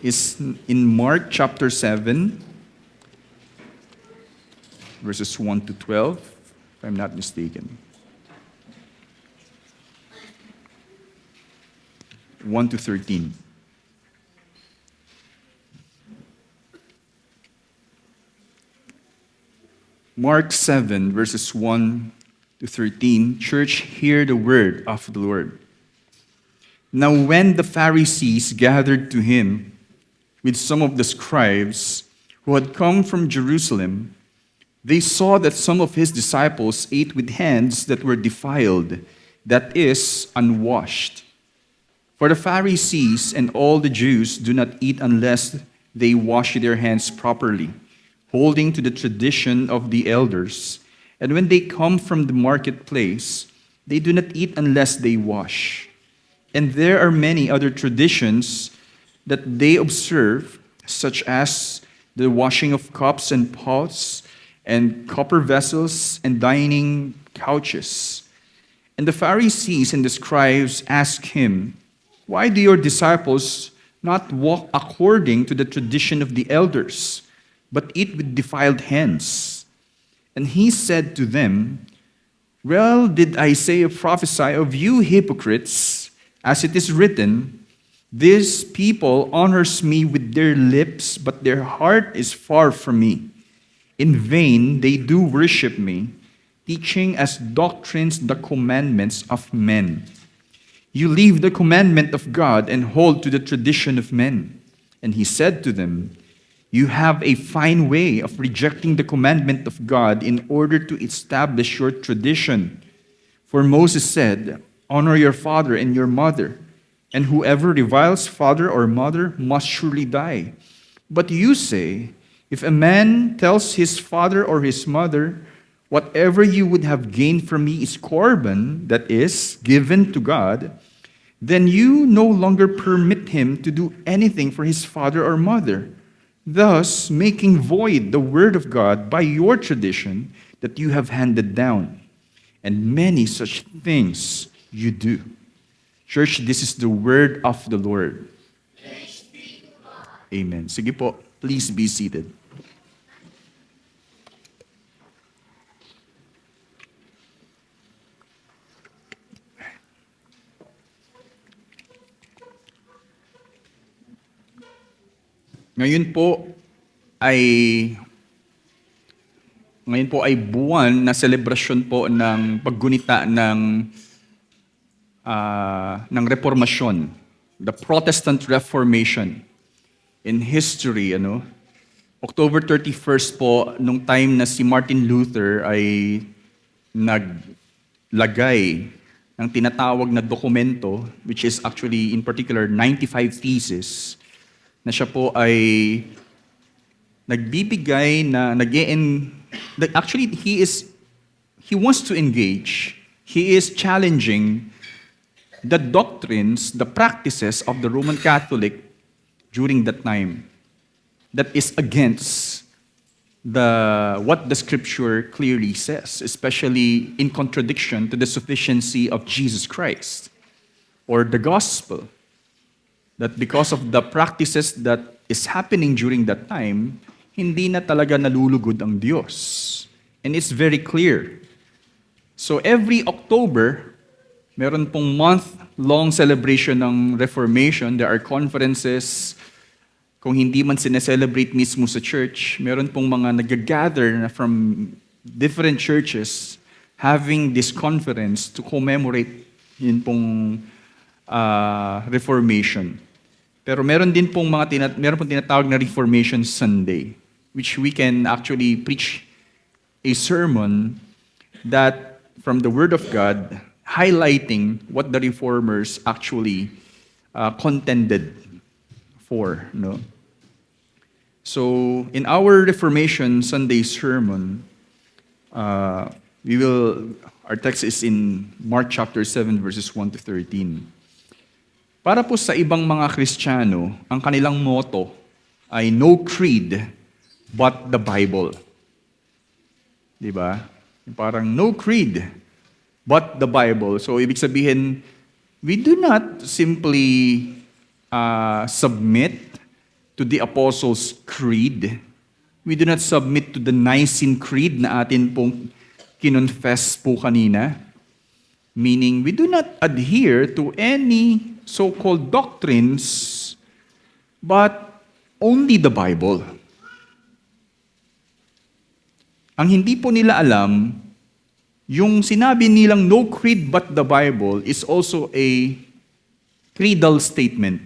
is in Mark chapter 7, verses 1 to 12, if I'm not mistaken. 1 to 13. Mark 7, verses 1 to 13. Church, hear the word of the Lord. Now when the Pharisees gathered to him with some of the scribes who had come from Jerusalem, they saw that some of his disciples ate with hands that were defiled, that is, unwashed. For the Pharisees and all the Jews do not eat unless they wash their hands properly, holding to the tradition of the elders. And when they come from the marketplace, they do not eat unless they wash. And there are many other traditions that they observe, such as the washing of cups and pots, and copper vessels, and dining couches. And the Pharisees and the scribes asked him, "Why do your disciples not walk according to the tradition of the elders, but eat with defiled hands?" And he said to them, "Well, did Isaiah prophesy of you hypocrites? As it is written, this people honors me with their lips, but their heart is far from me. In vain they do worship me, teaching as doctrines the commandments of men. You leave the commandment of God and hold to the tradition of men." And he said to them, "You have a fine way of rejecting the commandment of God in order to establish your tradition. For Moses said, 'Honor your father and your mother,' and whoever reviles father or mother must surely die. But you say, if a man tells his father or his mother, 'Whatever you would have gained from me is korban,' that is, given to God, then you no longer permit him to do anything for his father or mother, thus making void the word of God by your tradition that you have handed down. And many such things you do." Church, this is the word of the Lord. Amen. Sige po, please be seated. Ngayon po ay buwan na selebrasyon po ng paggunita ng Reformasyon, the Protestant Reformation. In history, October 31st po, nung time na si Martin Luther ay naglagay ng tinatawag na dokumento, which is actually in particular 95 theses, na siya po ay nagbibigay actually he wants to engage. He is challenging the doctrines, the practices of the Roman Catholic during that time that is against what the scripture clearly says, especially in contradiction to the sufficiency of Jesus Christ or the gospel. That because of the practices that is happening during that time, hindi na talaga nalulugod ang Diyos. And it's very clear. So every October, meron pong month-long celebration ng Reformation. There are conferences. Kung hindi man sineselebrate mismo sa church, meron pong mga nag-gather na from different churches having this conference to commemorate yun pong Reformation. Pero meron din pong meron pong tinatawag na Reformation Sunday, which we can actually preach a sermon that from the Word of God, highlighting what the Reformers actually contended for. No? So in our Reformation Sunday sermon, our text is in Mark chapter 7, verses 1 to 13. Para po sa ibang mga Kristiyano, ang kanilang motto ay no creed but the Bible. Diba? Parang no creed but the Bible. So ibig sabihin, we do not simply submit to the Apostles' Creed. We do not submit to the Nicene Creed na atin pong kinonfess po kanina. Meaning, we do not adhere to any so-called doctrines, but only the Bible. Ang hindi po nila alam, yung sinabi nilang no creed but the Bible is also a creedal statement.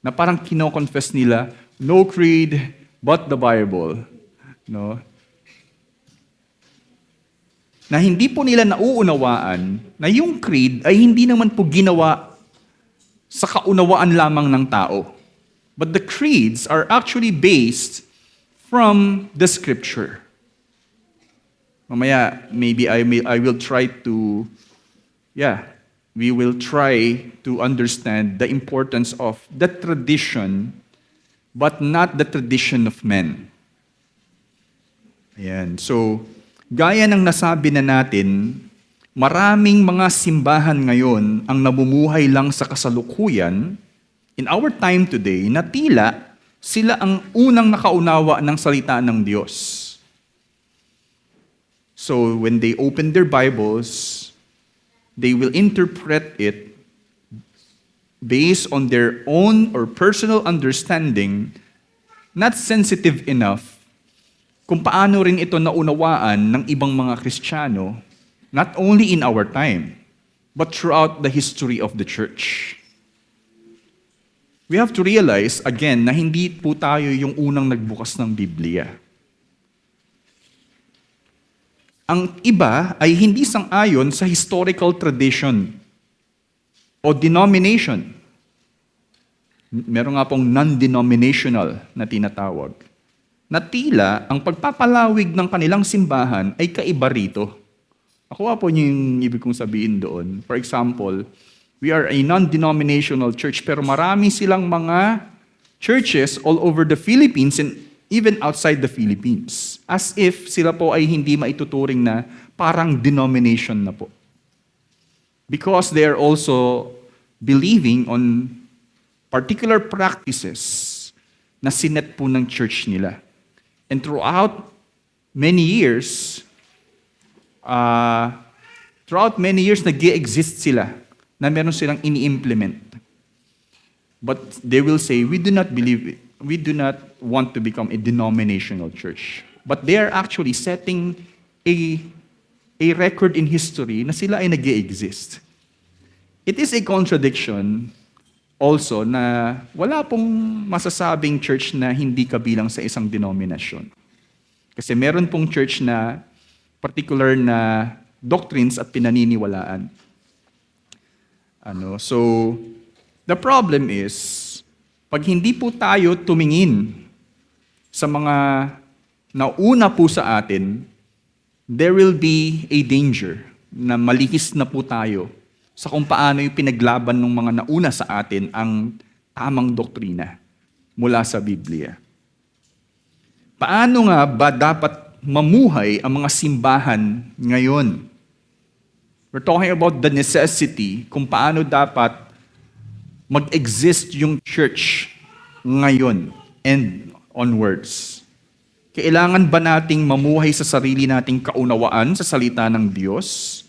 Na parang kino-confess nila, no creed but the Bible. No? Na hindi po nila nauunawaan na yung creed ay hindi naman po ginawa sa kaunawaan lamang ng tao. But the creeds are actually based from the Scripture. Mamaya, maybe I will try to, we will try to understand the importance of the tradition, but not the tradition of men. Ayan. So, gaya ng nasabi na natin, maraming mga simbahan ngayon ang namumuhay lang sa kasalukuyan in our time today na tila sila ang unang nakaunawa ng salita ng Diyos. So when they open their Bibles, they will interpret it based on their own or personal understanding, not sensitive enough kung paano rin ito naunawaan ng ibang mga Kristiyano, not only in our time, but throughout the history of the church. We have to realize, again, na hindi po tayo yung unang nagbukas ng Biblia. Ang iba ay hindi sang-ayon sa historical tradition o denomination. Meron nga pong non-denominational na tinatawag. Na tila ang pagpapalawig ng kanilang simbahan ay kaiba rito. Ako po yung ibig kong sabihin doon. For example, we are a non-denominational church pero marami silang mga churches all over the Philippines and even outside the Philippines. As if sila po ay hindi maituturing na parang denomination na po. Because they are also believing on particular practices na sinet po ng church nila. And throughout many years, nag-i-exist sila na meron silang ini-implement. But they will say, we do not want to become a denominational church. But they are actually setting a record in history na sila ay nag-i-exist. It is a contradiction also na wala pong masasabing church na hindi kabilang sa isang denominasyon. Kasi meron pong church na particular na doctrines at pinaniniwalaan. So, the problem is, pag hindi po tayo tumingin sa mga nauna po sa atin, there will be a danger na malihis na po tayo sa kung paano yung pinaglaban ng mga nauna sa atin ang tamang doktrina mula sa Biblia. Paano nga ba dapat mamuhay ang mga simbahan ngayon? We're talking about the necessity kung paano dapat mag-exist yung church ngayon and onwards. Kailangan ba nating mamuhay sa sarili nating kaunawaan sa salita ng Diyos?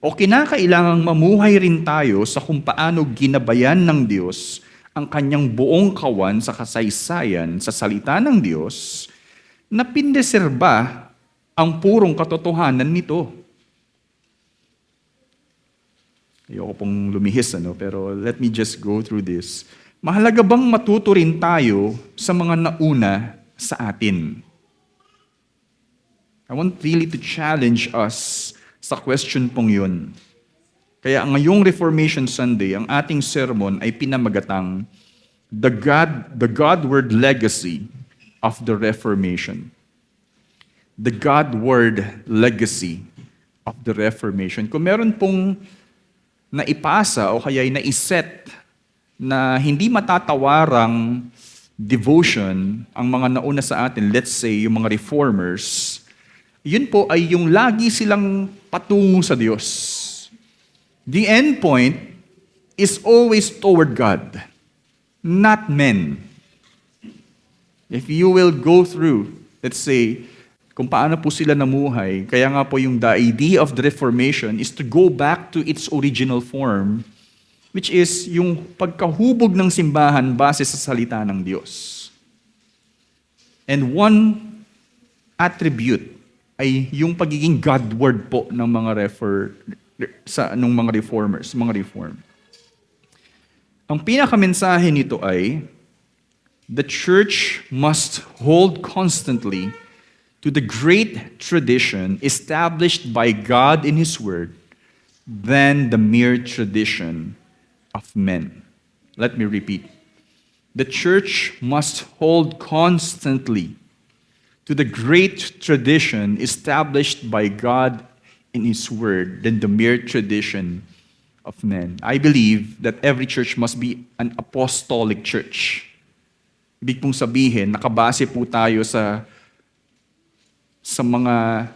O kinakailangang mamuhay rin tayo sa kung paano ginabayan ng Diyos ang kanyang buong kawan sa kasaysayan sa salita ng Diyos na pindeserba ang purong katotohanan nito? Ayoko pong lumihis, pero let me just go through this. Mahalaga bang matuto rin tayo sa mga nauna sa atin? I want really to challenge us sa question pong yun. Kaya ngayong Reformation Sunday, ang ating sermon ay pinamagatang The Godward Legacy of the Reformation. The Godward Legacy of the Reformation. Kung meron pong naipasa o kaya naiset na hindi matatawarang devotion ang mga nauna sa atin, let's say yung mga reformers, yun po ay yung lagi silang patungo sa Diyos. The end point is always toward God, not men. If you will go through, let's say, kung paano po sila namuhay, kaya nga po yung the idea of the Reformation is to go back to its original form, which is yung pagkahubog ng simbahan base sa salita ng Diyos. And one attribute ay yung pagiging Godward po ng mga mga reformers, mga reform. Ang pinakamensahe nito ay the church must hold constantly to the great tradition established by God in His Word than the mere tradition of men. Let me repeat. The church must hold constantly to the great tradition established by God in His Word than the mere tradition of men. I believe that every church must be an apostolic church. Ibig pong sabihin, nakabase po tayo sa mga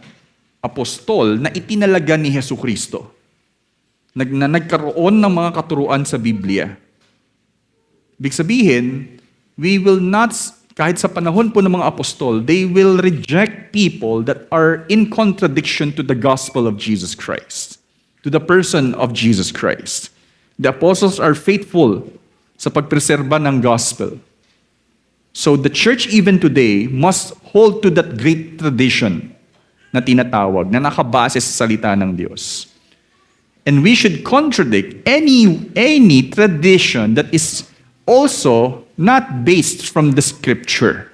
apostol na itinalaga ni Jesucristo. Na nagkaroon ng mga katuruan sa Biblia. Ibig sabihin, we will not, kahit sa panahon po ng mga apostol, they will reject people that are in contradiction to the gospel of Jesus Christ, to the person of Jesus Christ. The apostles are faithful sa pagpreserba ng gospel. So the church even today must hold to that great tradition na tinatawag, na nakabase sa salita ng Diyos. And we should contradict any tradition that is also not based from the Scripture.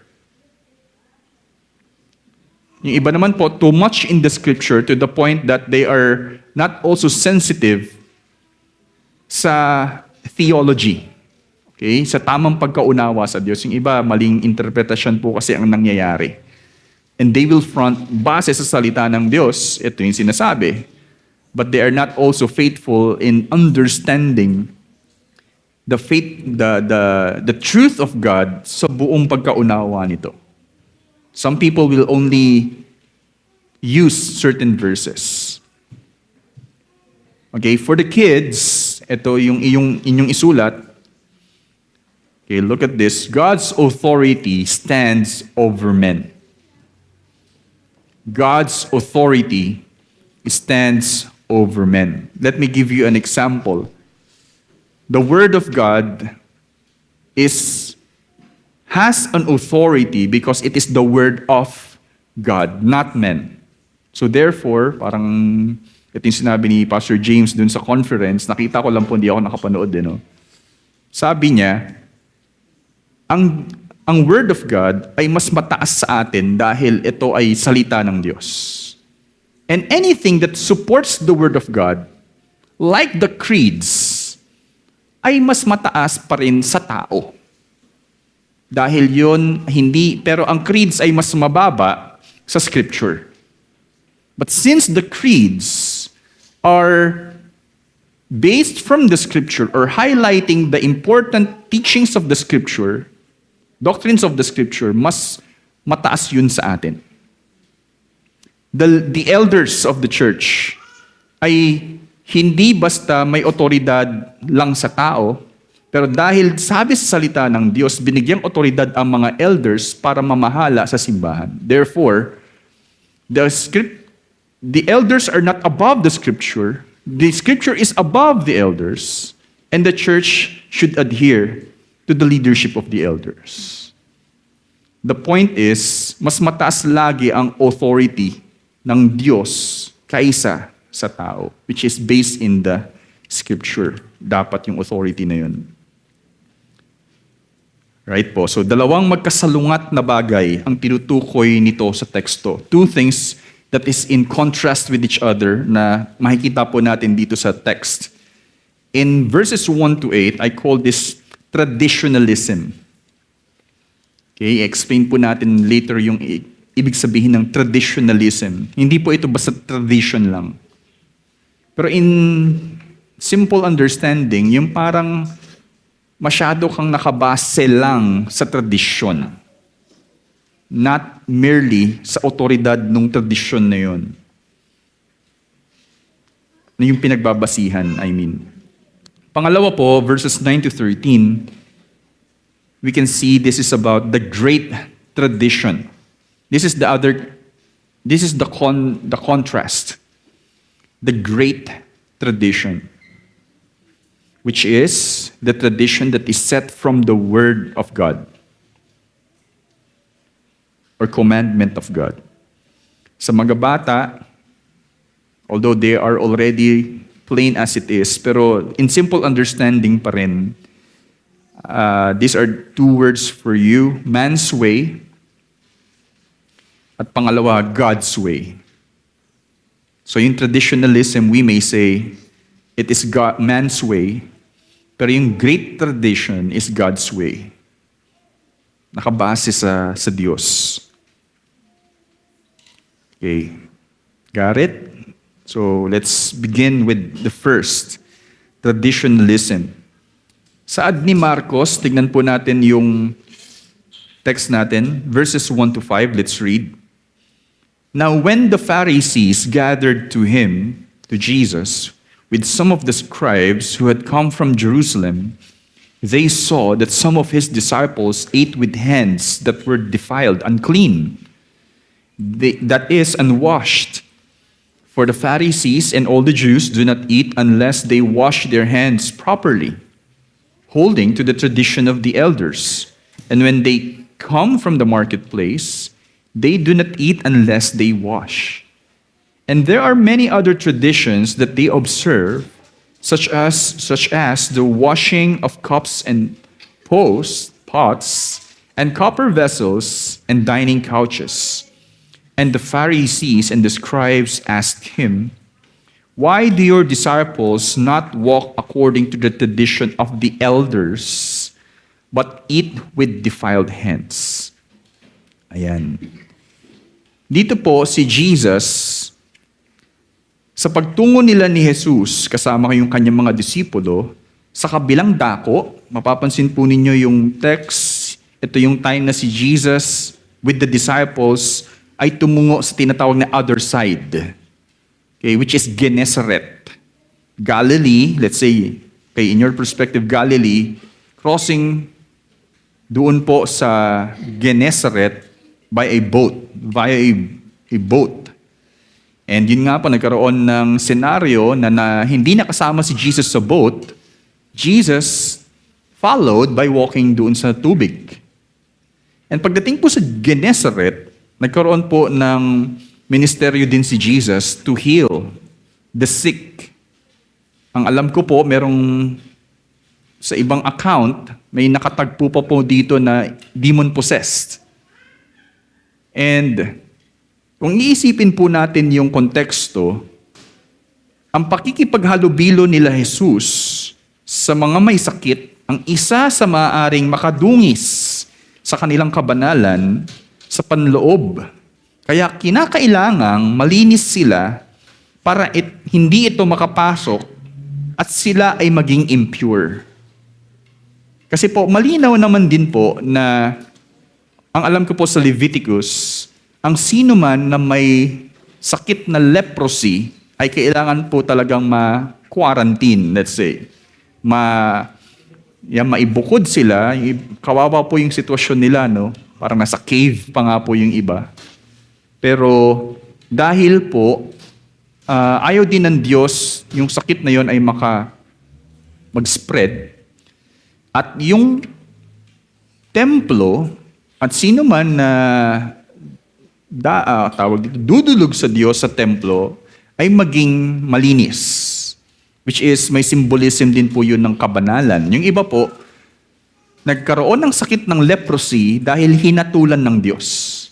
Yung iba naman po, too much in the Scripture to the point that they are not also sensitive sa theology. Okay? Sa tamang pagkaunawa sa Diyos. Yung iba, maling interpretasyon po kasi ang nangyayari. And they will front, base sa salita ng Diyos, ito yung sinasabi. But they are not also faithful in understanding the truth of God sa buong pagkaunawa nito. Some people will only use certain verses. Okay, for the kids, ito yung inyong isulat. Okay, look at this. God's authority stands over men. God's authority stands over men. Let me give you an example. The Word of God has an authority because it is the Word of God, not men. So therefore, parang ito yung sinabi ni Pastor James dun sa conference, nakita ko lang po, hindi ako nakapanood din. No? Sabi niya, ang Word of God ay mas mataas sa atin dahil ito ay salita ng Diyos. And anything that supports the Word of God, like the creeds, ay mas mataas pa rin sa tao. Dahil yun, pero ang creeds ay mas mababa sa Scripture. But since the creeds are based from the Scripture or highlighting the important teachings of the Scripture, doctrines of the Scripture, mas mataas yun sa atin. The elders of the church ay hindi basta may otoridad lang sa tao, pero dahil sabi sa salita ng Diyos, binigyang otoridad ang mga elders para mamahala sa simbahan. Therefore, the elders are not above the Scripture. The Scripture is above the elders, and the church should adhere to the leadership of the elders. The point is, mas mataas lagi ang authority ng Diyos kaysa sa tao, which is based in the Scripture. Dapat yung authority na yun. Right po? So, dalawang magkasalungat na bagay ang tinutukoy nito sa teksto. Two things that is in contrast with each other na makikita po natin dito sa text. In verses 1 to 8, I call this traditionalism. Okay, explain po natin later yung ibig sabihin ng traditionalism. Hindi po ito basta tradition lang. Pero in simple understanding, yung parang masyado kang nakabase lang sa tradisyon. Not merely sa otoridad ng tradisyon na yun. Na yung pinagbabasihan, I mean. Pangalawa po, verses 9 to 13, we can see this is about the great tradition. This is the contrast. The great tradition, which is the tradition that is set from the Word of God or commandment of God. Sa mga bata, although they are already plain as it is, pero in simple understanding pa rin, these are two words for you, man's way, at pangalawa, God's way. So yung traditionalism, we may say, it is man's way, pero yung great tradition is God's way. Nakabase sa Diyos. Okay. Got it? So let's begin with the first, traditionalism. Sa ni Marcos, tignan po natin yung text natin, verses 1 to 5, let's read. Now when the Pharisees gathered to him, to Jesus, with some of the scribes who had come from Jerusalem, they saw that some of his disciples ate with hands that were defiled, unclean, that is, unwashed. For the Pharisees and all the Jews do not eat unless they wash their hands properly, holding to the tradition of the elders. And when they come from the marketplace, they do not eat unless they wash. And there are many other traditions that they observe, such as the washing of cups and pots, and copper vessels, and dining couches. And the Pharisees and the scribes asked him, "Why do your disciples not walk according to the tradition of the elders, but eat with defiled hands?" Ayan. Dito po si Jesus, sa pagtungo nila ni Jesus, kasama yung kanyang mga disipulo, sa kabilang dako, mapapansin po ninyo yung text, ito yung time na si Jesus with the disciples ay tumungo sa tinatawag na other side, okay, which is Gennesaret. Galilee, let's say, okay, in your perspective, Galilee, crossing doon po sa Gennesaret by a boat, via a boat. And yun nga po, nagkaroon ng senaryo na hindi nakasama si Jesus sa boat, Jesus followed by walking doon sa tubig. And pagdating po sa Gennesaret, nagkaroon po ng ministeryo din si Jesus to heal the sick. Ang alam ko po, merong sa ibang account, may nakatagpo pa po dito na demon-possessed. And kung iisipin po natin yung konteksto, ang pakikipaghalubilo nila Jesus sa mga may sakit, ang isa sa maaaring makadungis sa kanilang kabanalan sa panloob. Kaya kinakailangang malinis sila para hindi ito makapasok at sila ay maging impure. Kasi po, malinaw naman din po na ang alam ko po sa Leviticus, ang sino man na may sakit na leprosy ay kailangan po talagang ma-quarantine, let's say. Maibukod sila, kawawa po yung sitwasyon nila, no? Parang nasa cave pa nga po yung iba. Pero dahil po, ayaw din ng Diyos, yung sakit na yon ay mag-spread. At yung templo, at sino man na dudulog sa Diyos sa templo, ay maging malinis. Which is, may symbolism din po yun ng kabanalan. Yung iba po, nagkaroon ng sakit ng leprosy dahil hinatulan ng Diyos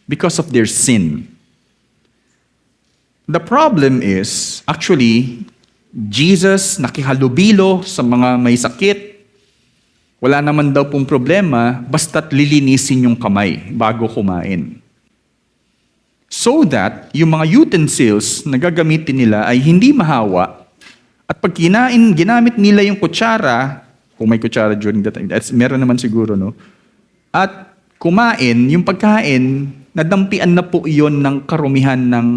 because of their sin. The problem is, actually, Jesus nakihalubilo sa mga may sakit. Wala naman daw pong problema, basta't lilinisin yung kamay bago kumain. So that yung mga utensils na gagamitin nila ay hindi mahawa at pag ginamit nila yung kutsara, kung may kutsara during that time, meron naman siguro, no? At kumain, yung pagkain, nadampian na po iyon ng karumihan ng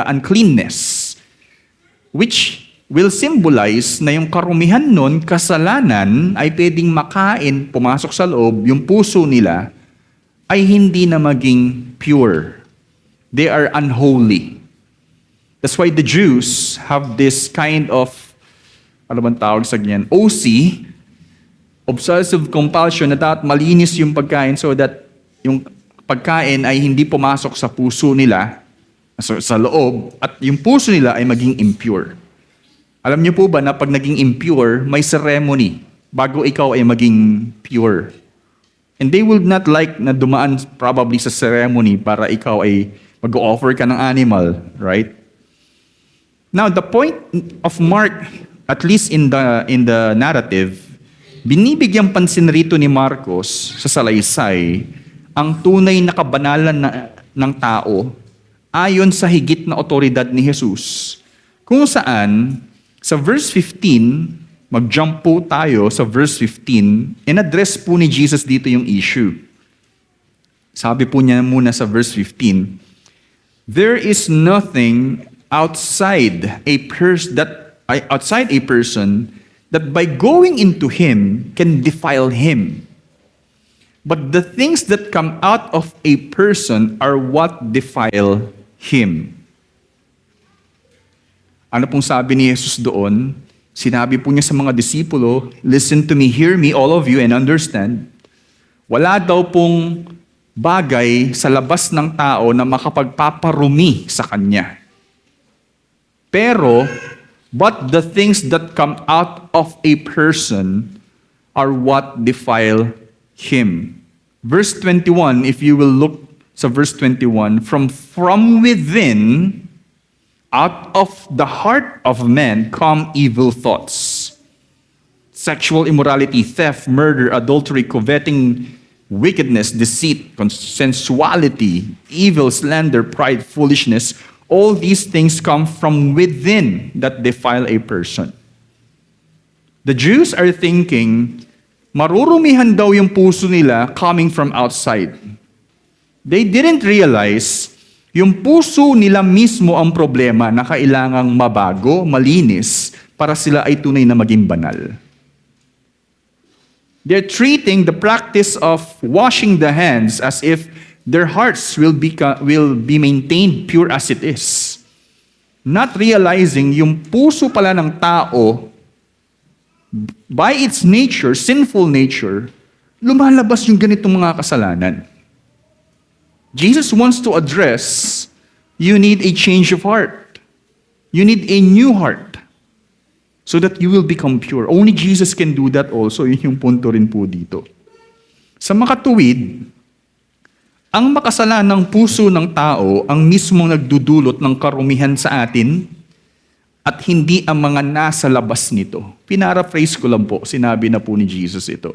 uncleanness. Which will symbolize na yung karumihan nun, kasalanan, ay pwedeng makain, pumasok sa loob, yung puso nila ay hindi na maging pure. They are unholy. That's why the Jews have this kind of, ano bang tawag sa ganyan, OC, obsessive compulsion, na dapat malinis yung pagkain so that yung pagkain ay hindi pumasok sa puso nila, sa loob, at yung puso nila ay maging impure. Alam niyo po ba na pag naging impure, may ceremony bago ikaw ay maging pure. And they will not like na dumaan probably sa ceremony para ikaw ay mag-offer ka ng animal, right? Now, the point of Mark, at least in the narrative, binibigyang pansin rito ni Marcos sa salaysay ang tunay na kabanalan ng tao ayon sa higit na otoridad ni Jesus. Kung saan, sa verse 15, mag-jump po tayo sa verse 15, in-address po ni Jesus dito yung issue. Sabi po niya muna sa verse 15, there is nothing outside a person that by going into him can defile him. But the things that come out of a person are what defile him. Ano pong sabi ni Jesus doon? Sinabi po niya sa mga disipulo, listen to me, hear me, all of you, and understand. Wala daw pong bagay sa labas ng tao na makapagpaparumi sa kanya. Pero, but the things that come out of a person are what defile him. Verse 21, if you will look sa verse 21, from within, out of the heart of men come evil thoughts. Sexual immorality, theft, murder, adultery, coveting, wickedness, deceit, sensuality, evil, slander, pride, foolishness. All these things come from within that defile a person. The Jews are thinking, marurumihan daw yung puso nila coming from outside. They didn't realize yung puso nila mismo ang problema na kailangang mabago, malinis, para sila ay tunay na maging banal. They're treating the practice of washing the hands as if their hearts will be maintained pure as it is. Not realizing yung puso pala ng tao, by its nature, sinful nature, lumalabas yung ganitong mga kasalanan. Jesus wants to address, you need a change of heart. You need a new heart so that you will become pure. Only Jesus can do that also. Yun yung punto rin po dito. Sa makatuwid, ang makasalanang puso ng tao ang mismong nagdudulot ng karumihan sa atin at hindi ang mga nasa labas nito. Pinaraphrase ko lang po, sinabi na po ni Jesus ito.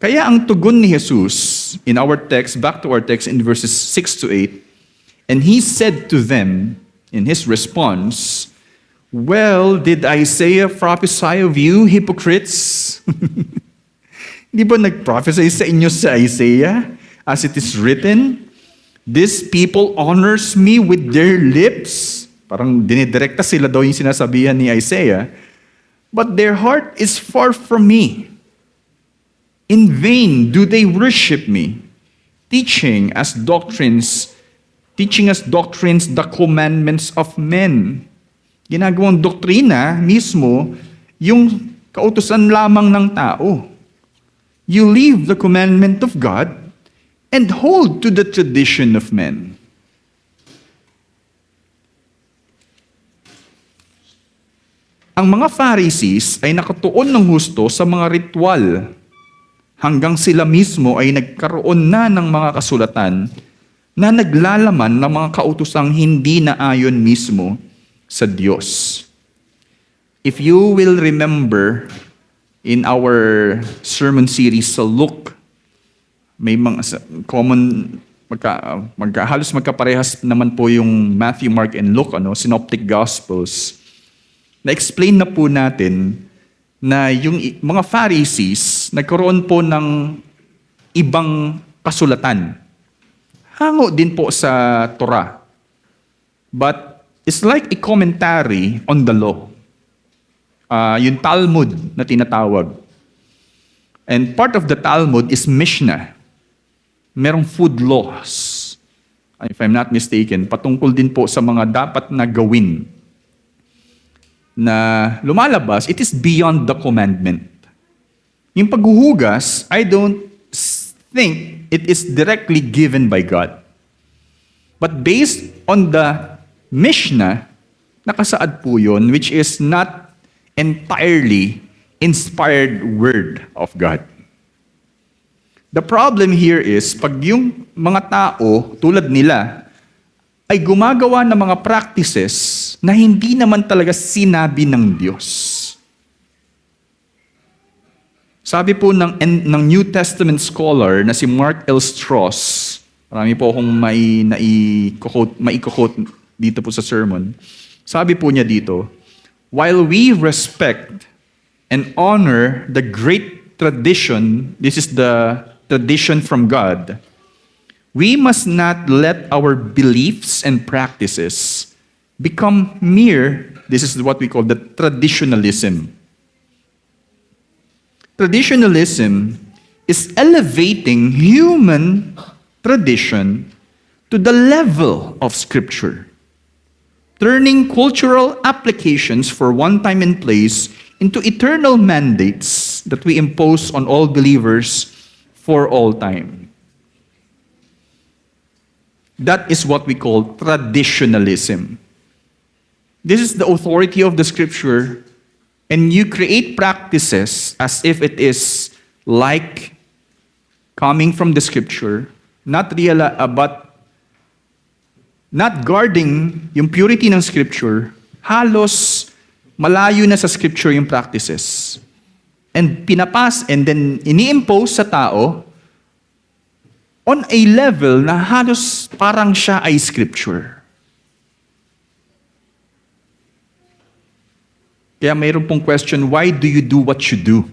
Kaya ang tugon ni Jesus in our text, back to our text in verses 6 to 8, and he said to them in his response, well, did Isaiah prophesy of you, hypocrites? Di ba nag-prophesy sa inyo sa Isaiah? As it is written, this people honors me with their lips. Parang dinidirekta sila daw yung sinasabihan ni Isaiah. But their heart is far from me. In vain do they worship me, teaching as doctrines the commandments of men. Ginagawang doktrina mismo yung kautusan lamang ng tao. You leave the commandment of God and hold to the tradition of men. Ang mga Pharisees ay nakatuon ng husto sa mga ritual hanggang sila mismo ay nagkaroon na ng mga kasulatan na naglalaman ng mga kautusang hindi na ayon mismo sa Diyos. If you will remember in our sermon series sa Luke, may mga common, halos magkaparehas naman po yung Matthew, Mark, and Luke, Synoptic Gospels. Na-explain na po natin na yung mga Pharisees nagkaroon po ng ibang kasulatan. Hango din po sa Torah. But is like a commentary on the law. Yung Talmud na tinatawag. And part of the Talmud is Mishnah. Merong food laws. If I'm not mistaken, patungkol din po sa mga dapat na gawin na lumalabas, it is beyond the commandment. Yung paghuhugas, I don't think it is directly given by God. But based on the Mishnah, nakasaad po yun, which is not entirely inspired word of God. The problem here is, pag yung mga tao, tulad nila, ay gumagawa ng mga practices na hindi naman talaga sinabi ng Diyos. Sabi po ng New Testament scholar na si Mark L. Strauss, marami po akong maiko-quote dito po sa sermon. Sabi po niya dito, while we respect and honor the great tradition, this is the tradition from God, we must not let our beliefs and practices become mere, this is what we call the traditionalism. Traditionalism is elevating human tradition to the level of Scripture, turning cultural applications for one time and place into eternal mandates that we impose on all believers for all time. That is what we call traditionalism. This is the authority of the Scripture, and you create practices as if it is like coming from the Scripture, but not guarding yung purity ng Scripture, halos malayo na sa Scripture yung practices. And and then ini-impose sa tao on a level na halos parang siya ay Scripture. Kaya mayroon pong question, why do you do what you do?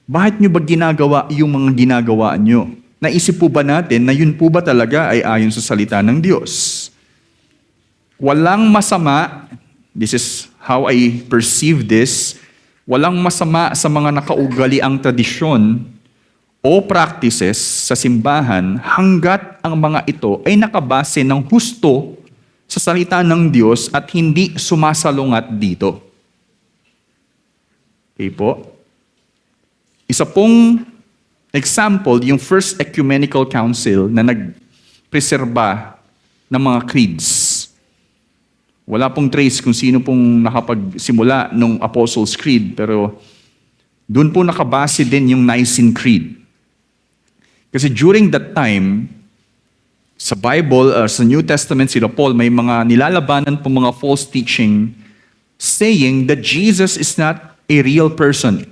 Bakit nyo ba ginagawa yung mga ginagawa nyo? Naisip po ba natin na yun po ba talaga ay ayon sa salita ng Diyos? Walang masama, this is how I perceive this, walang masama sa mga nakaugaliang tradisyon o practices sa simbahan hanggat ang mga ito ay nakabase ng husto sa salita ng Diyos at hindi sumasalungat dito. Okay po? Isa pong example, yung First Ecumenical Council na nagpreserba ng mga creeds. Wala pong trace kung sino pong nakapagsimula ng Apostles' Creed, pero doon po nakabase din yung Nicene Creed. Kasi during that time, sa Bible, sa New Testament, sila Paul, may mga nilalabanan po mga false teaching saying that Jesus is not a real person.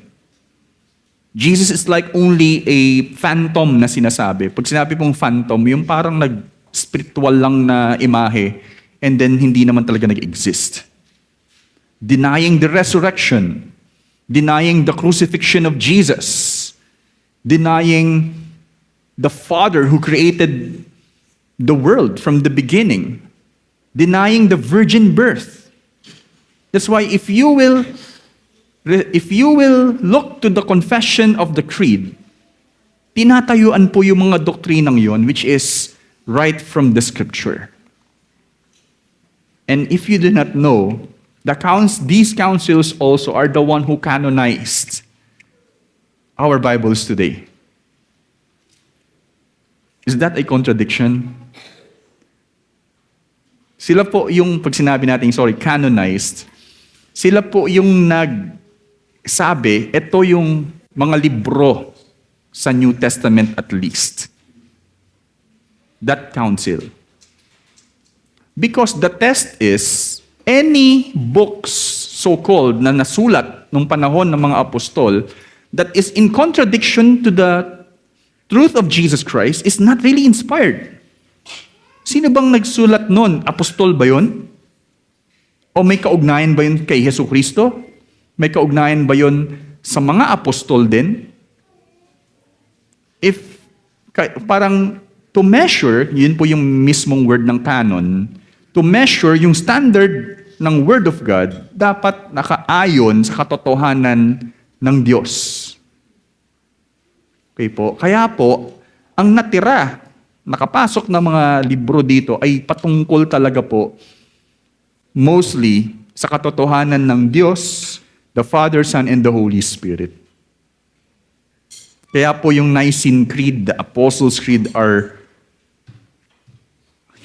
Jesus is like only a phantom na sinasabi. Pag sinabi pong phantom, yung parang nag-spiritual lang na imahe and then hindi naman talaga nag-exist. Denying the resurrection, denying the crucifixion of Jesus, denying the Father who created the world from the beginning, denying the virgin birth. That's why if you will look to the confession of the creed, tinatayuan po yung mga doktrinang yon which is right from the Scripture. And if you do not know, these councils also are the one who canonized our Bibles today. Is that a contradiction? Sila po yung, pag sinabi natin, canonized, sila po yung nagsabi, ito yung mga libro sa New Testament at least. That council. Because the test is, any books, so-called, na nasulat nung panahon ng mga apostol, that is in contradiction to the truth of Jesus Christ is not really inspired. Sino bang nagsulat nun? Apostol ba yun? O may kaugnayan ba yun kay Hesus Kristo? May kaugnayan ba yun sa mga apostol din? Parang to measure, yun po yung mismong word ng canon, to measure yung standard ng Word of God, dapat nakaayon sa katotohanan ng Diyos. Okay po? Kaya po, ang natira, nakapasok na mga libro dito ay patungkol talaga po mostly sa katotohanan ng Diyos, the Father, Son, and the Holy Spirit. Kaya po yung Nicene Creed, the Apostles' Creed are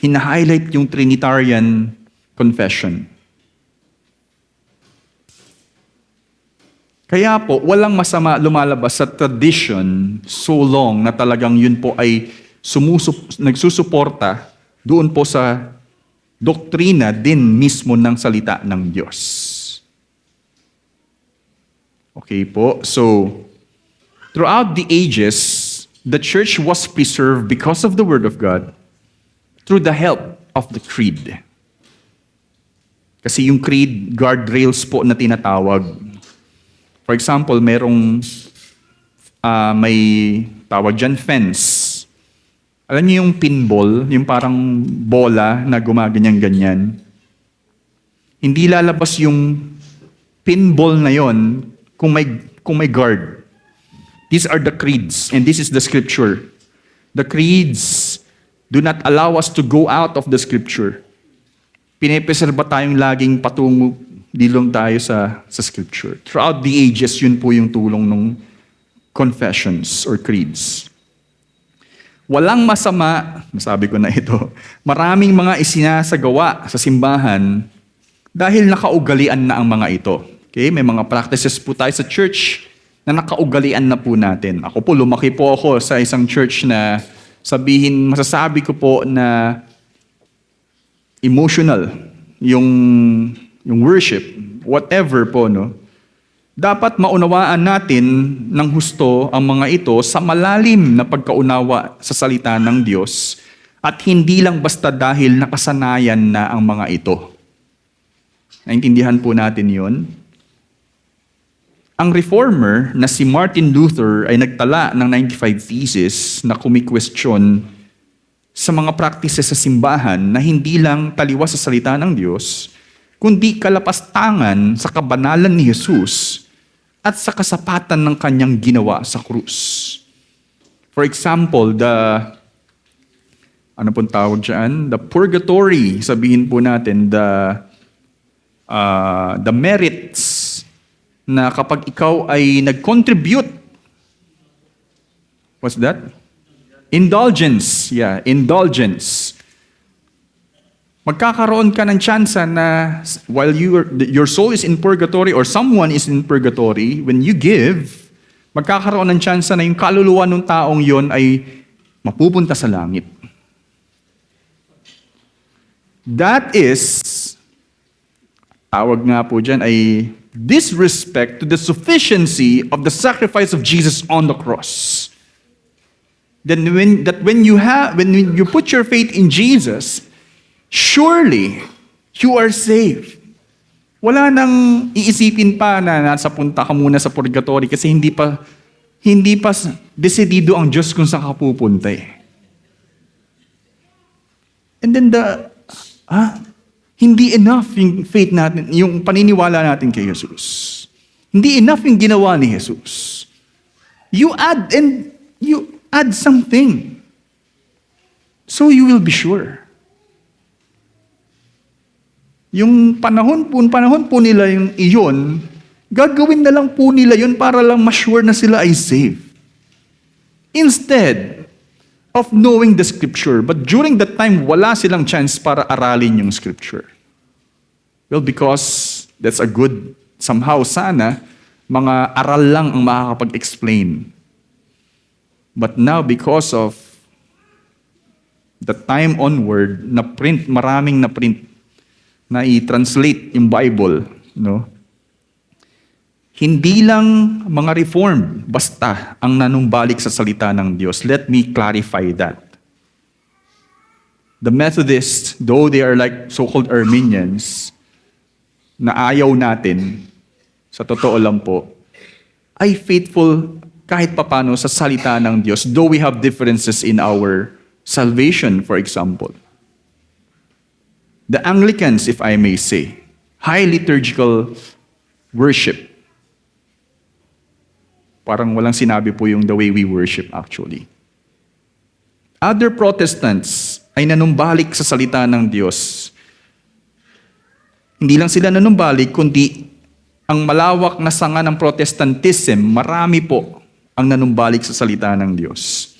hina-highlight yung Trinitarian confession. Kaya po, walang masama lumalabas sa tradition so long na talagang yun po ay nagsusuporta doon po sa doktrina din mismo ng salita ng Diyos. Okay po, so throughout the ages, the church was preserved because of the Word of God through the help of the creed. Kasi yung creed, guardrails po na tinatawag. For example, merong may tawag dyan, fence. Alam niyo yung pinball, yung parang bola na gumaganyan-ganyan. Hindi lalabas yung pinball na yon kung may guard. These are the creeds, and this is the scripture. The creeds do not allow us to go out of the scripture. Pinepreserba tayong laging patungo, dilong tayo sa scripture. Throughout the ages, yun po yung tulong ng confessions or creeds. Walang masama, masabi ko na ito, maraming mga isinasagawa sa simbahan dahil nakaugalian na ang mga ito. Okay? May mga practices po tayo sa church na nakaugalian na po natin. Ako po, lumaki po ako sa isang church na masasabi ko po na emotional yung worship, whatever po, no? Dapat maunawaan natin ng husto ang mga ito sa malalim na pagkaunawa sa salita ng Diyos at hindi lang basta dahil nakasanayan na ang mga ito. Naintindihan po natin yun? Ang reformer na si Martin Luther ay nagtala ng 95 theses na kumikwestiyon sa mga practices sa simbahan na hindi lang taliwas sa salita ng Diyos, kundi kalapastangan sa kabanalan ni Jesus at sa kasapatan ng kanyang ginawa sa krus. For example, ano pong tawag dyan? The purgatory, sabihin po natin, the merits na kapag ikaw ay nag-contribute, what's that? Indulgence. Yeah, indulgence. Magkakaroon ka ng tsansa na while your soul is in purgatory or someone is in purgatory, when you give, magkakaroon ng tsansa na yung kaluluwa ng taong yon ay mapupunta sa langit. That is, tawag nga po dyan ay disrespect to the sufficiency of the sacrifice of Jesus on the cross. Then when you put your faith in Jesus, surely you are saved. Wala nang iisipin pa na nasa punta ka muna sa purgatory kasi hindi pa desidido ang Diyos kung saan ka pupunta eh. And then hindi enough yung faith natin, yung paniniwala natin kay Jesus. Hindi enough yung ginawa ni Jesus. You add something. So you will be sure. Yung panahon po nila yung iyon, gagawin na lang po nila yun para lang ma-sure na sila ay safe. Instead of knowing the scripture, but during that time, wala silang chance para aralin yung scripture. Well, because that's a good, somehow sana, mga aral lang ang makakapag-explain. But now, because of the time onward, maraming na print, na i-translate yung Bible, no? Hindi lang mga reformed basta ang nanumbalik sa salita ng Diyos. Let me clarify that. The Methodists, though they are like so-called Arminians, na ayaw natin, sa totoo lang po, ay faithful kahit papano sa salita ng Diyos, though we have differences in our salvation, for example. The Anglicans, if I may say, high liturgical worship. Parang walang sinabi po yung the way we worship actually. Other Protestants ay nanumbalik sa salita ng Diyos. Hindi lang sila nanumbalik, kundi ang malawak na sanga ng Protestantism, marami po ang nanumbalik sa salita ng Diyos.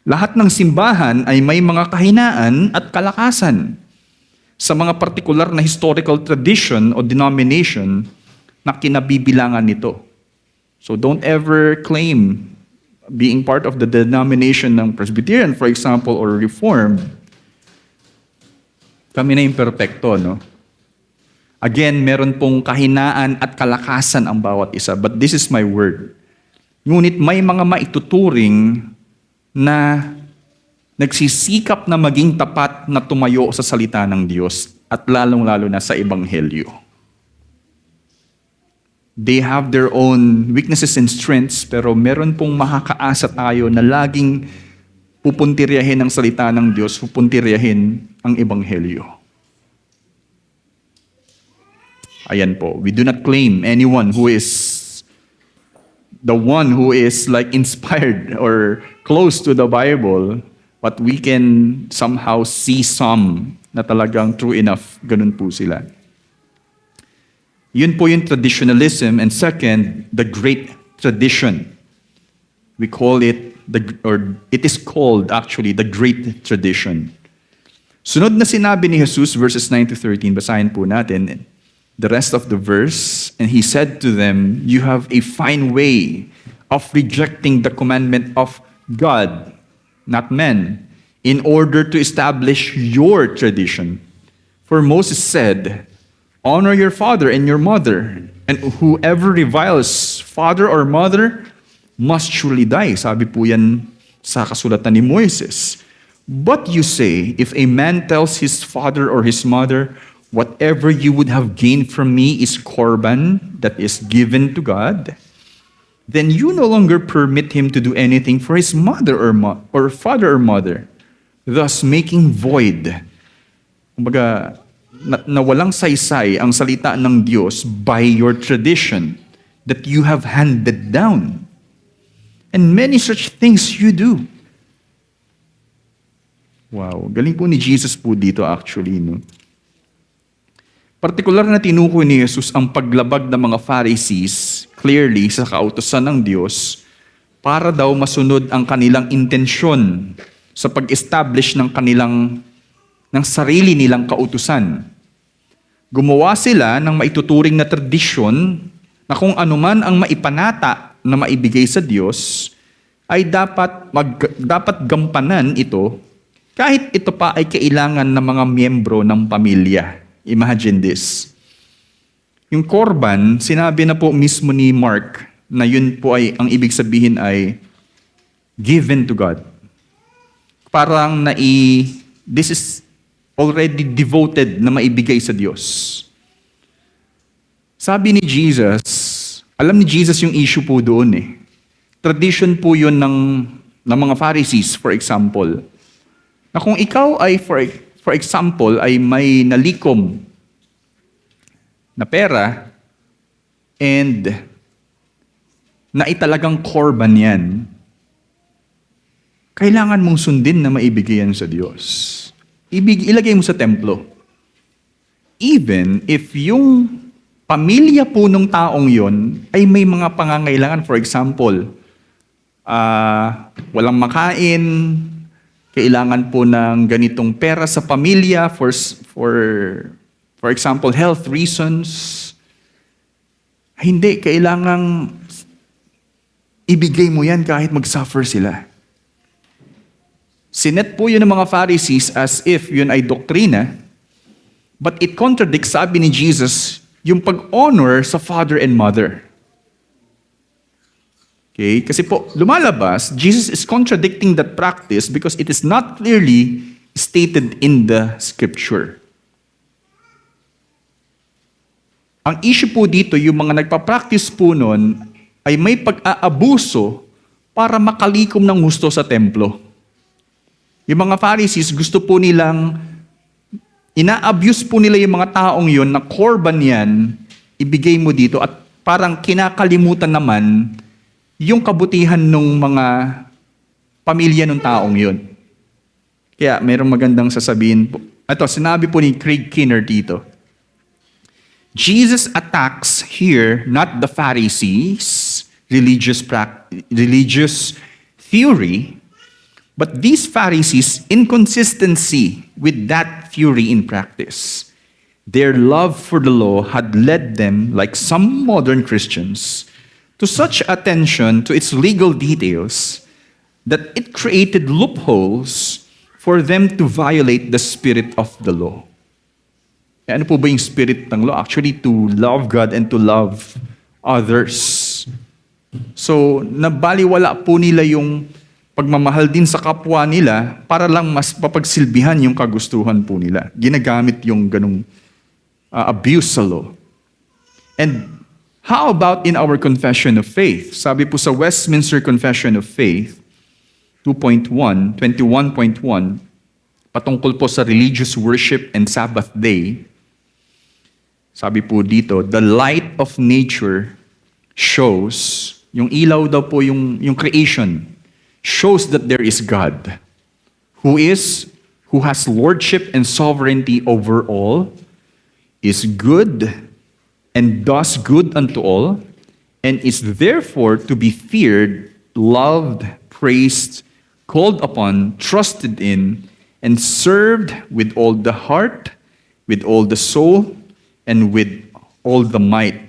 Lahat ng simbahan ay may mga kahinaan at kalakasan sa mga partikular na historical tradition o denomination na kinabibilangan nito. So don't ever claim being part of the denomination ng Presbyterian, for example, or Reformed. Kami na yung perfecto, no? Again, meron pong kahinaan at kalakasan ang bawat isa. But this is my word. Ngunit may mga maituturing na nagsisikap na maging tapat na tumayo sa salita ng Diyos at lalong-lalo na sa Ebanghelyo. They have their own weaknesses and strengths, pero meron pong makakaasa tayo na laging pupuntiryahin ang salita ng Diyos, pupuntiryahin ang Ebanghelyo. Ayan po, we do not claim anyone who is the one who is like inspired or close to the Bible, but we can somehow see some na talagang true enough, ganun po sila. Yun po yung traditionalism, and second, the great tradition. We call it, it is called actually the great tradition. Sunod na sinabi ni Jesus, verses 9 to 13, basahin po natin the rest of the verse, and he said to them, "You have a fine way of rejecting the commandment of God, not men, in order to establish your tradition. For Moses said, 'Honor your father and your mother,' and whoever reviles father or mother must surely die." Sabi po yan sa kasulatan ni Moises. "But you say, if a man tells his father or his mother, 'Whatever you would have gained from me is korban that is given to God,' then you no longer permit him to do anything for his mother or father or mother, thus making void." Kumbaga, na walang saysay ang salita ng Diyos by your tradition that you have handed down. And many such things you do. Wow, galing po ni Jesus po dito actually, no? Partikular na tinukoy ni Jesus ang paglabag ng mga Pharisees clearly sa kautusan ng Diyos para daw masunod ang kanilang intensyon sa pag-establish ng sarili nilang kautusan. Gumawa sila ng maituturing na tradisyon na kung anuman ang maipanata na maibigay sa Diyos ay dapat gampanan ito kahit ito pa ay kailangan ng mga miyembro ng pamilya. Imagine this. Yung korban, sinabi na po mismo ni Mark na yun po ay, ang ibig sabihin ay given to God. Parang this is already devoted na maibigay sa Diyos. Sabi ni Jesus, alam ni Jesus yung issue po doon eh. Tradition po yun ng mga Pharisees, for example. Na kung ikaw ay, for example, ay may nalikom na pera and naitalagang korban yan, kailangan mong sundin na maibigay yan sa Diyos. Ilagay mo sa templo. Even if yung pamilya po ng taong yon ay may mga pangangailangan, for example, walang makain, kailangan po ng ganitong pera sa pamilya for example, health reasons. Hindi, kailangang ibigay mo yan kahit mag-suffer sila. Sinet po yun ng mga Pharisees as if yun ay doktrina, but it contradicts, sabi ni Jesus, yung pag-honor sa father and mother. Okay? Kasi po, lumalabas, Jesus is contradicting that practice because it is not clearly stated in the scripture. Ang issue po dito, yung mga nagpa-practice po nun, ay may pag-aabuso para makalikom ng gusto sa templo. Yung mga Pharisees, gusto po nilang ina-abuse po nila yung mga taong yon na korban yan, ibigay mo dito at parang kinakalimutan naman yung kabutihan ng mga pamilya ng taong yon. Kaya mayroong magandang sasabihin po. Ito, sinabi po ni Craig Kinner dito. Jesus attacks here not the Pharisees, religious theory, but these Pharisees' inconsistency with that theory in practice. Their love for the law had led them, like some modern Christians, to such attention to its legal details that it created loopholes for them to violate the spirit of the law. Ano po ba yung spirit ng law? Actually, to love God and to love others. So, nabaliwala po nila yung pagmamahal din sa kapwa nila para lang mas papagsilbihan yung kagustuhan po nila. Ginagamit yung ganung abuse sa law. And how about in our confession of faith? Sabi po sa Westminster Confession of Faith, 21.1, patungkol po sa religious worship and Sabbath day, sabi po dito, the light of nature shows, yung ilaw daw po yung creation, shows that there is God, who has lordship and sovereignty over all, is good, and does good unto all, and is therefore to be feared, loved, praised, called upon, trusted in, and served with all the heart, with all the soul, and with all the might.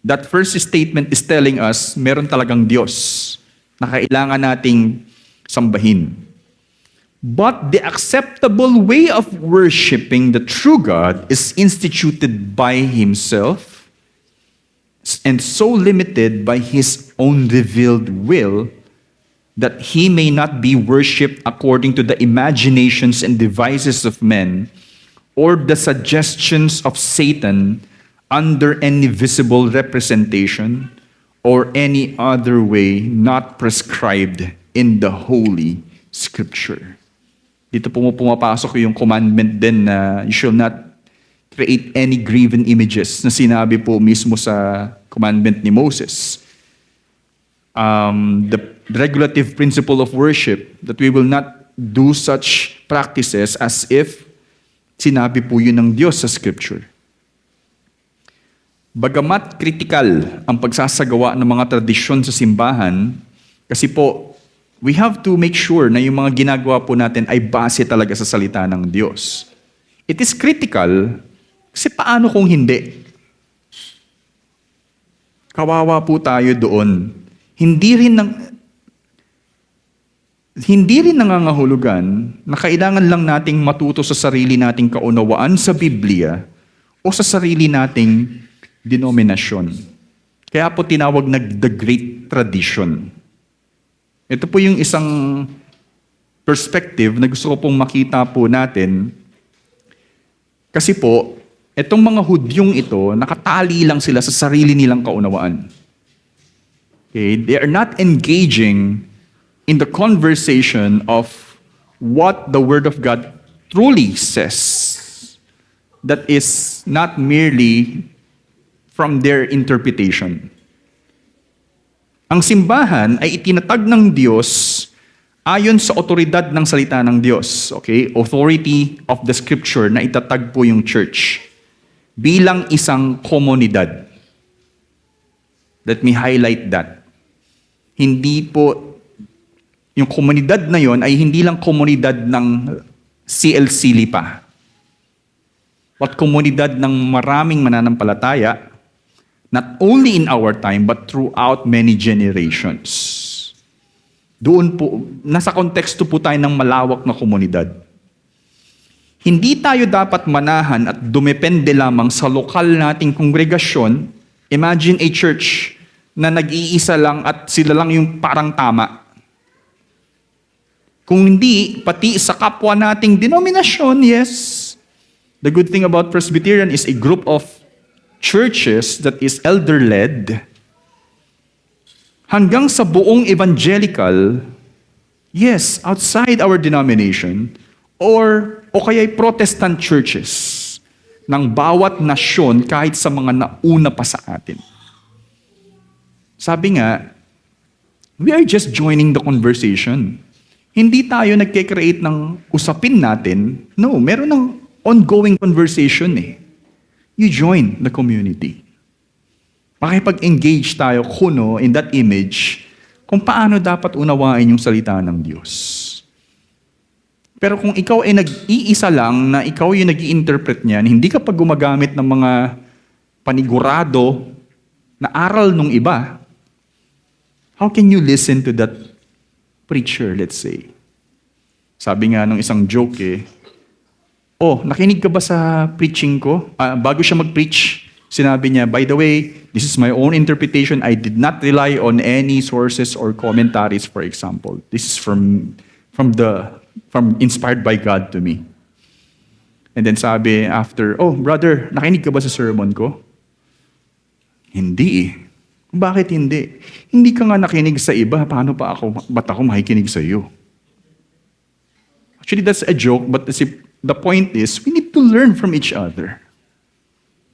That first statement is telling us, meron talagang Diyos na kailangan nating sambahin. But the acceptable way of worshiping the true God is instituted by Himself and so limited by His own revealed will that He may not be worshipped according to the imaginations and devices of men or the suggestions of Satan under any visible representation or any other way not prescribed in the Holy Scripture. Dito po pumapasok yung commandment din na you shall not create any graven images na sinabi po mismo sa commandment ni Moses. The regulative principle of worship, that we will not do such practices as if sinabi po yun ng Diyos sa Scripture. Bagamat critical ang pagsasagawa ng mga tradisyon sa simbahan, kasi po, we have to make sure na yung mga ginagawa po natin ay base talaga sa salita ng Diyos. It is critical, kasi paano kung hindi? Kawawa po tayo doon. Hindi rin nangangahulugan na kailangan lang nating matuto sa sarili nating kaunawaan sa Biblia o sa sarili nating denominasyon. Kaya po tinawag na the Great Tradition. Ito po yung isang perspective na gusto ko pong makita po natin. Kasi po, itong mga Hudyong ito, nakatali lang sila sa sarili nilang kaunawaan. Okay? They are not engaging in the conversation of what the Word of God truly says. That is not merely from their interpretation. Ang simbahan ay itinatag ng Diyos ayon sa otoridad ng salita ng Diyos. Okay? Authority of the Scripture na itatag po yung church bilang isang komunidad. Let me highlight that. Hindi po, yung komunidad na yon ay hindi lang komunidad ng CLC Lipa, but komunidad ng maraming mananampalataya, not only in our time, but throughout many generations. Doon po, nasa konteksto po tayo ng malawak na komunidad. Hindi tayo dapat manahan at dumepende lamang sa lokal nating kongregasyon. Imagine a church na nag-iisa lang at sila lang yung parang tama. Kung hindi, pati sa kapwa nating denominasyon, yes. The good thing about Presbyterian is a group of churches that is elder-led, hanggang sa buong evangelical, yes, outside our denomination, or o kaya'y Protestant churches ng bawat nasyon kahit sa mga nauna pa sa atin. Sabi nga, we are just joining the conversation. Hindi tayo nagke-create ng usapin natin. No, meron ng ongoing conversation eh. You join the community. Makipag-engage tayo kuno in that image kung paano dapat unawain yung salita ng Diyos. Pero kung ikaw ay nag-iisa lang na ikaw yung nag-i-interpret niyan, hindi ka pa gumagamit ng mga panigurado na aral nung iba, how can you listen to that preacher, let's say? Sabi nga nung isang joke nakinig ka ba sa preaching ko? Bago siya mag-preach, sinabi niya, by the way, this is my own interpretation. I did not rely on any sources or commentaries, for example. This is from inspired by God to me. And then sabi after, brother, nakinig ka ba sa sermon ko? Hindi. Bakit hindi? Hindi ka nga nakinig sa iba, ba't ako makikinig sa iyo? Actually, that's a joke, but the point is, we need to learn from each other.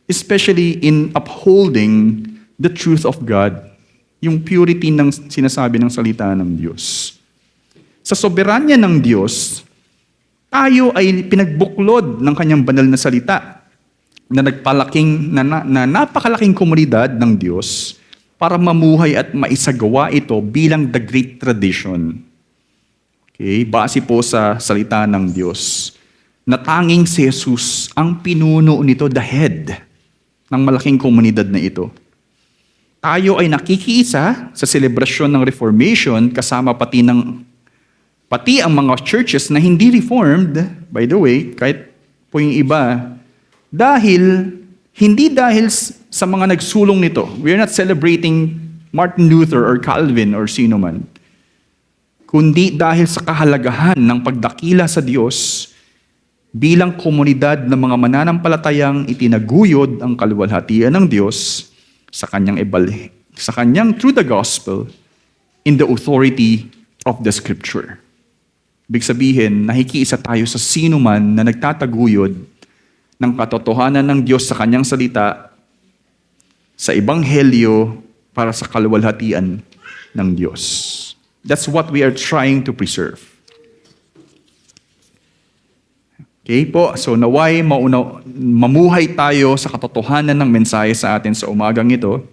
Especially in upholding the truth of God, yung purity ng sinasabi ng salita ng Diyos. Sa soberanya ng Diyos, tayo ay pinagbuklod ng kanyang banal na salita na napakalaking komunidad ng Diyos para mamuhay at maisagawa ito bilang the great tradition. Okay? Base po sa salita ng Diyos na tanging si Jesus ang pinuno nito, the head ng malaking komunidad na ito. Tayo ay nakikiisa sa selebrasyon ng Reformation kasama pati ang mga churches na hindi reformed, by the way, kahit po yung iba, hindi dahil sa mga nagsulong nito. We are not celebrating Martin Luther or Calvin or sino man, kundi dahil sa kahalagahan ng pagdakila sa Diyos bilang komunidad ng mga mananampalatayang itinaguyod ang kaluwalhatian ng Diyos sa kanyang through the gospel in the authority of the Scripture. Ibig sabihin, nakikiisa tayo sa sino man na nagtataguyod ng katotohanan ng Diyos sa kanyang salita sa ebanghelyo para sa kaluwalhatian ng Diyos. That's what we are trying to preserve. Okay po, so naway mamuhay tayo sa katotohanan ng mensahe sa atin sa umagang ito.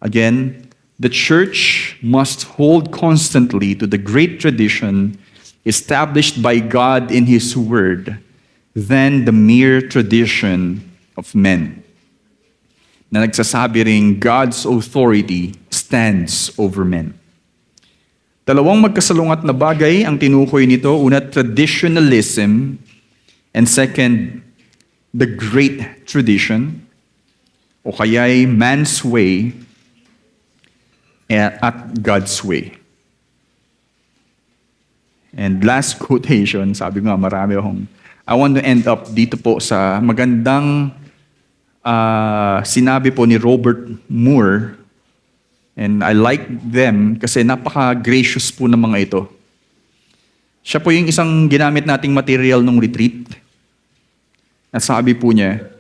Again, the church must hold constantly to the great tradition established by God in His Word than the mere tradition of men. Na nagsasabi ring God's authority stands over men. Dalawang magkasalungat na bagay ang tinukoy nito. Una, traditionalism. And second, the great tradition, o kaya'y man's way at God's way. And last quotation, sabi ko nga marami akong, I want to end up dito po sa magandang sinabi po ni Robert Moore, and I like them kasi napaka-gracious po ng mga ito. Siya po yung isang ginamit nating material ng retreat. Sabi po niya,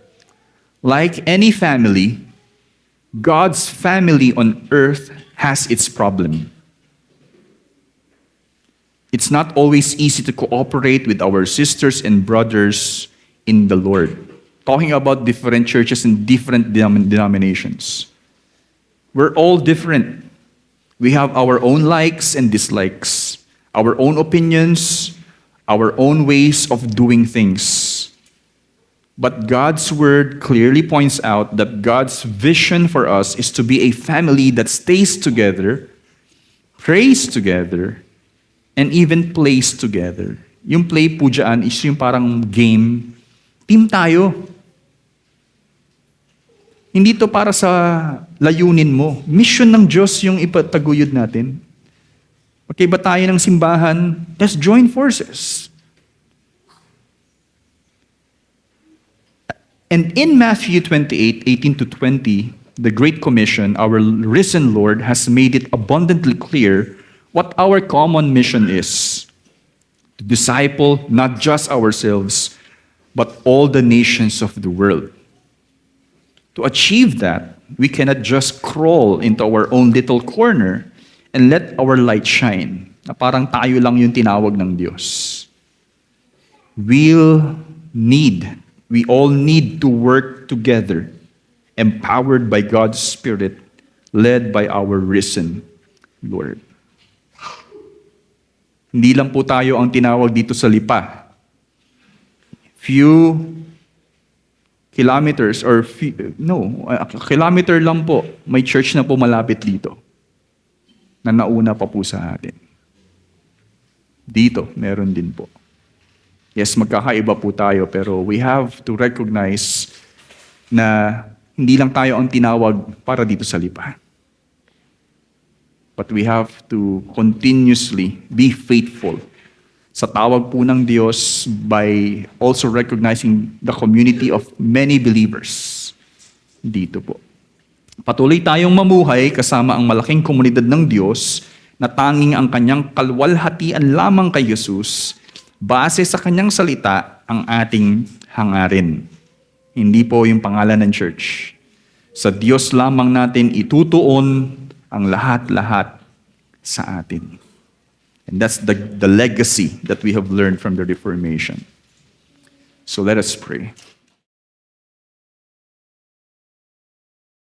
like any family, God's family on earth has its problem. It's not always easy to cooperate with our sisters and brothers in the Lord. Talking about different churches and different denominations. We're all different. We have our own likes and dislikes, our own opinions, our own ways of doing things. But God's word clearly points out that God's vision for us is to be a family that stays together, prays together, and even plays together. Yung play po dyan is yung parang game. Team tayo. Hindi to para sa layunin mo. Mission ng Diyos yung ipataguyod natin. Magkaiba tayo ng simbahan, let's join forces. And in Matthew 28:18-20, the Great Commission, our risen Lord has made it abundantly clear what our common mission is. to disciple not just ourselves, but all the nations of the world. To achieve that, we cannot just crawl into our own little corner and let our light shine, na parang tayo lang yung tinawag ng Diyos. We all need to work together, empowered by God's Spirit, led by our risen Lord. Hindi lang po tayo ang tinawag dito sa Lipa. Few kilometers kilometer lang po, may church na po malapit dito na nauna pa po sa atin. Dito, meron din po. Yes, magkakaiba po tayo, pero we have to recognize na hindi lang tayo ang tinawag para dito sa Lipa. But we have to continuously be faithful sa tawag po ng Diyos by also recognizing the community of many believers dito po. Patuloy tayong mamuhay kasama ang malaking komunidad ng Diyos na tanging ang kanyang kalwalhatian lamang kay Jesus, base sa kanyang salita ang ating hangarin. Hindi po yung pangalan ng church. Sa Diyos lamang natin itutuon ang lahat-lahat sa atin. And that's the legacy that we have learned from the Reformation. So let us pray.